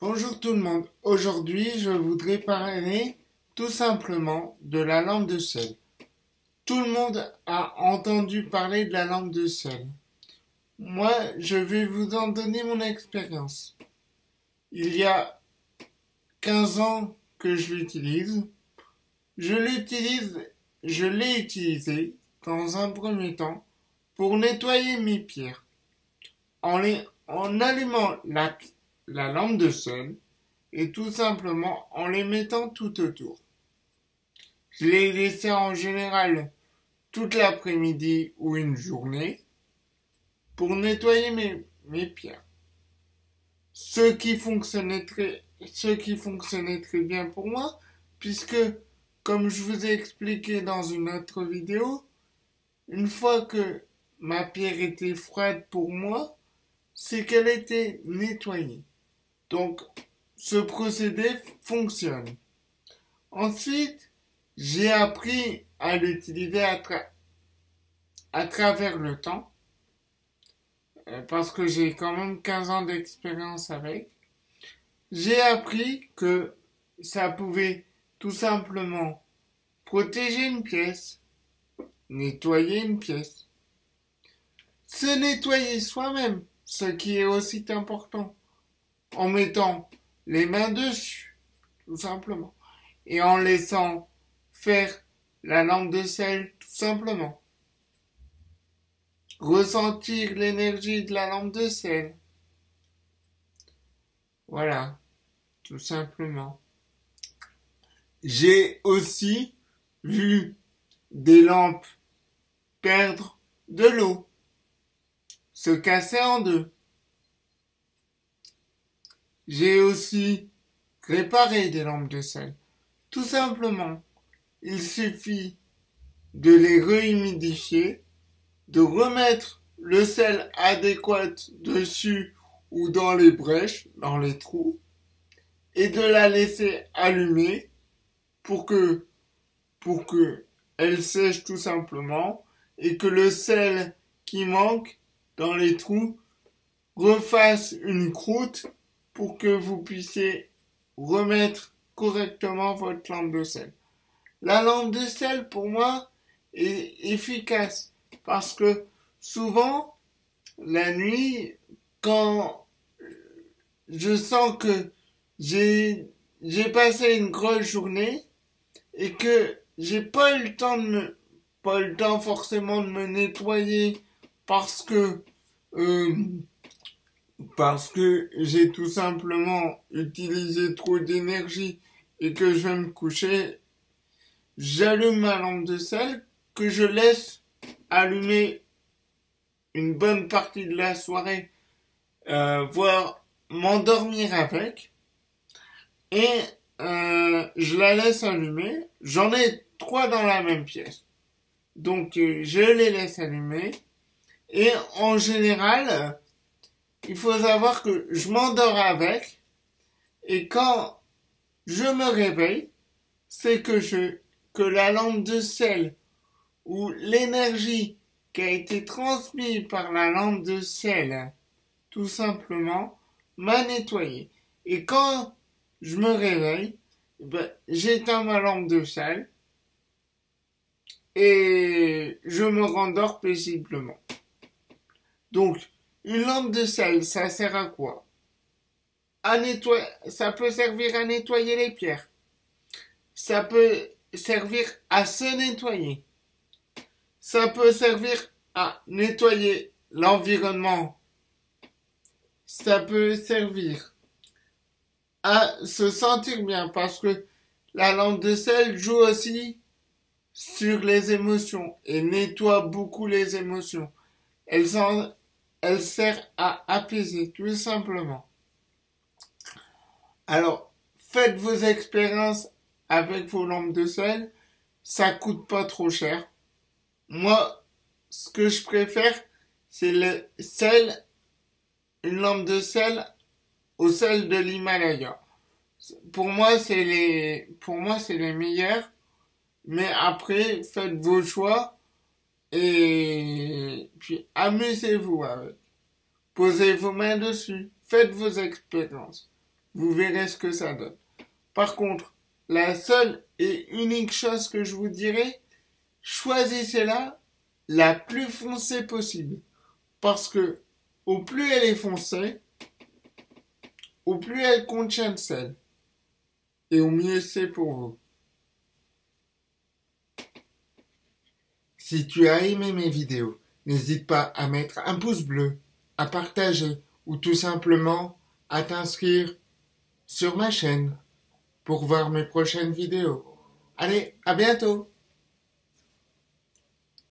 Bonjour tout le monde. Aujourd'hui, je voudrais parler tout simplement de la lampe de sel. Tout le monde a entendu parler de la lampe de sel. Moi, je vais vous en donner mon expérience. Il y a 15 ans que je l'utilise. Je l'utilise, je l'ai utilisé dans un premier temps pour nettoyer mes pierres. En allumant la lampe de sel et tout simplement en les mettant tout autour. Je les laissais en général toute l'après-midi ou une journée pour nettoyer mes pierres. Ce qui fonctionnait très bien pour moi, puisque, comme je vous ai expliqué dans une autre vidéo, une fois que ma pierre était froide pour moi, c'est qu'elle était nettoyée. Donc, ce procédé fonctionne. Ensuite, j'ai appris à l'utiliser à travers le temps, parce que j'ai quand même 15 ans d'expérience avec. J'ai appris que ça pouvait tout simplement protéger une pièce, nettoyer une pièce, se nettoyer soi-même, ce qui est aussi important, en mettant les mains dessus, tout simplement, et en laissant faire la lampe de sel, tout simplement. Ressentir l'énergie de la lampe de sel. Voilà, tout simplement. J'ai aussi vu des lampes perdre de l'eau, se casser en deux. J'ai aussi réparé des lampes de sel. Tout simplement, il suffit de les rehumidifier, de remettre le sel adéquat dessus ou dans les brèches, dans les trous, et de la laisser allumer pour que elle sèche tout simplement et que le sel qui manque dans les trous refasse une croûte pour que vous puissiez remettre correctement votre lampe de sel. La lampe de sel, pour moi, est efficace parce que souvent, la nuit, quand je sens que j'ai passé une grosse journée et que j'ai pas eu le temps pas eu le temps forcément de me nettoyer parce que euh, parce que j'ai tout simplement utilisé trop d'énergie et que je vais me coucher, j'allume ma lampe de sel que je laisse allumer une bonne partie de la soirée, voire m'endormir avec, et je la laisse allumer. J'en ai trois dans la même pièce, donc je les laisse allumer. Et en général, il faut savoir que je m'endors avec, et quand je me réveille, c'est que la lampe de sel ou l'énergie qui a été transmise par la lampe de sel, tout simplement, m'a nettoyé. Et quand je me réveille, j'éteins ma lampe de sel et je me rendors paisiblement. Donc, une lampe de sel, ça sert à quoi? Ça peut servir à nettoyer les pierres. Ça peut servir à se nettoyer. Ça peut servir à nettoyer l'environnement. Ça peut servir à se sentir bien parce que la lampe de sel joue aussi sur les émotions et nettoie beaucoup les émotions. Elle, elle sert à apaiser tout simplement. Alors, faites vos expériences avec vos lampes de sel. Ça coûte pas trop cher. Moi, ce que je préfère, c'est le sel, une lampe de sel au sel de l'Himalaya. Pour moi, c'est les meilleurs. Mais après, faites vos choix et puis amusez-vous avec. Posez vos mains dessus. Faites vos expériences. Vous verrez ce que ça donne. Par contre, la seule et unique chose que je vous dirais, choisissez-la la plus foncée possible. Parce que au plus elle est foncée, au plus elle contient de sel. Et au mieux c'est pour vous. Si tu as aimé mes vidéos, n'hésite pas à mettre un pouce bleu, à partager ou tout simplement à t'inscrire sur ma chaîne pour voir mes prochaines vidéos. Allez, à bientôt!